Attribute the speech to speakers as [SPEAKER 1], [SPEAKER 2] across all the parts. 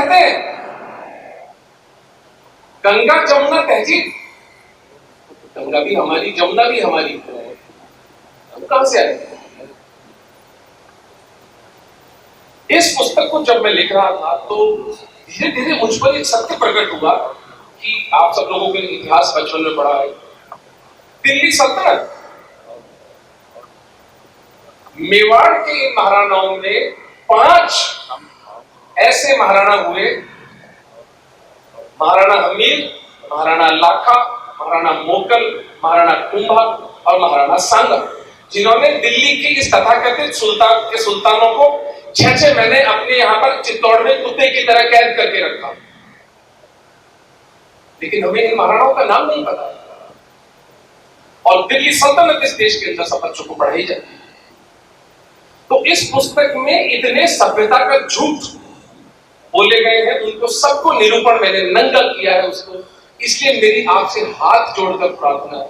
[SPEAKER 1] कहते हैं, गंगा जमुना तहजीब, गंगा भी हमारी, जमुना भी हमारी, हम कहां से आए? इस पुस्तक को जब मैं लिख रहा था तो धीरे धीरे मुझ पर एक सत्य प्रकट हुआ कि आप सब लोगों के इतिहास बचपन में पढ़ा है। दिल्ली सल्तनत, मेवाड़ के महाराणाओं में 5 ऐसे महाराणा हुए, महाराणा हमीर, महाराणा लाखा, महाराणा मोकल, महाराणा कुंभा और महाराणा सांगा, जिन्होंने दिल्ली की इस तथाकथित सुल्तान के सुल्तानों को 6-6 महीने अपने यहां पर चित्तौड़ में कुत्ते की तरह कैद करके रखा। लेकिन हमें इन महाराणाओं का नाम नहीं पता, और दिल्ली सल्तनत इस देश के अंदर सब बच्चों को पढ़ाई जाती है। तो इस पुस्तक में इतने सभ्यता का झूठ बोले गए हैं, उनको सबको निरूपण मैंने नंगा किया है उसको। इसलिए मेरी आपसे हाथ जोड़कर प्रार्थना है,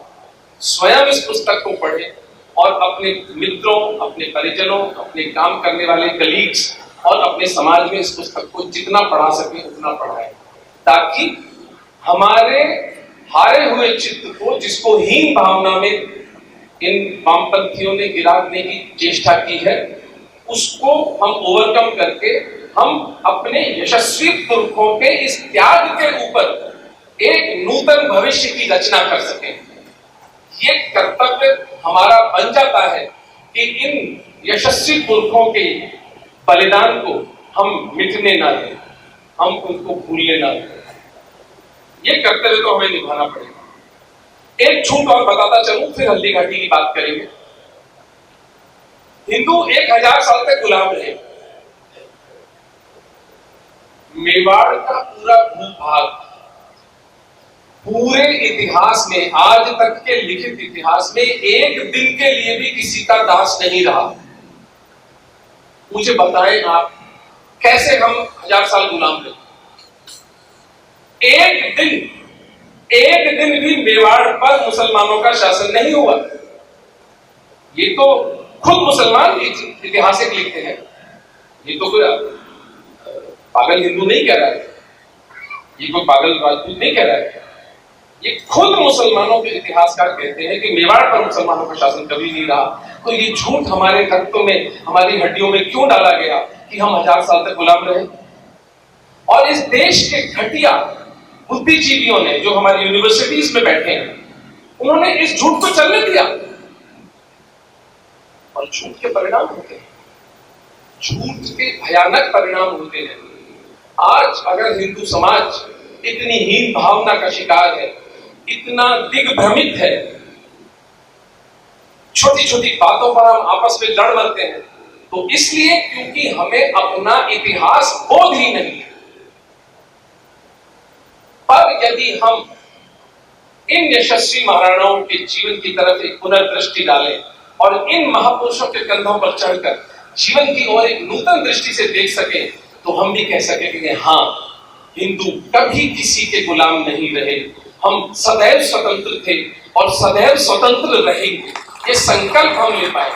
[SPEAKER 1] स्वयं इस पुस्तक को पढ़ें और अपने मित्रों, अपने परिजनों, अपने काम करने वाले कलीग्स और अपने समाज में इस पुस्तक को जितना पढ़ा सके उतना पढ़ाएं, ताकि हमारे हारे हुए चित्त को, जिसको हीन भावना में इन वामपंथियों ने गिराने की चेष्टा की है, उसको हम ओवरकम करके हम अपने यशस्वी पुरखों के इस त्याग के ऊपर एक नूतन भविष्य की रचना कर सकें। ये कर्तव्य हमारा बन जाता है कि इन यशस्वी पुरखों के बलिदान को हम मिटने ना दें, हम उनको भूलने ना दें। ये कर्तव्य तो हमें निभाना पड़ेगा। एक झूठ और बताता चलूं, फिर हल्दी घाटी की बात करेंगे। हिंदू 1000 साल तक गुलाम रहे। मेवाड़ का पूरा भूभाग पूरे इतिहास में, आज तक के लिखित इतिहास में, एक दिन के लिए भी किसी का दास नहीं रहा। मुझे बताएं आप, कैसे हम 1000 साल गुलाम रहे? एक दिन भी मेवाड़ पर मुसलमानों का शासन नहीं हुआ। ये तो खुद मुसलमान इतिहासिक लिखते हैं, ये तो कोई पागल हिंदू नहीं कह रहा है, ये कोई पागल राजपूत नहीं कह रहा है, ये खुद मुसलमानों के इतिहासकार कहते हैं कि मेवाड़ पर मुसलमानों का शासन कभी नहीं रहा। तो ये झूठ हमारे रक्तों में, हमारी हड्डियों में क्यों डाला गया कि हम 1000 साल तक गुलाम रहे? और इस देश के घटिया बुद्धिजीवियों ने, जो हमारी यूनिवर्सिटीज में बैठे हैं, उन्होंने इस झूठ को चलने दिया, और झूठ के परिणाम होते हैं, झूठ के भयानक परिणाम होते हैं। आज अगर हिंदू समाज इतनी हीन भावना का शिकार है, इतना दिग्भ्रमित है, छोटी छोटी बातों पर हम आपस में लड़ मरते हैं, तो इसलिए क्योंकि हमें अपना इतिहास बोध ही नहीं है। पर यदि हम इन यशस्वी महाराणाओं के जीवन की तरफ एक पुनर्दृष्टि डालें और इन महापुरुषों के कंधों पर चढ़कर जीवन की ओर एक नूतन दृष्टि से देख सकें, तो हम भी कह सकेंगे, हाँ, हिंदू कभी किसी के गुलाम नहीं रहे, हम सदैव स्वतंत्र थे और सदैव स्वतंत्र रहेंगे। ये संकल्प हम ले पाए।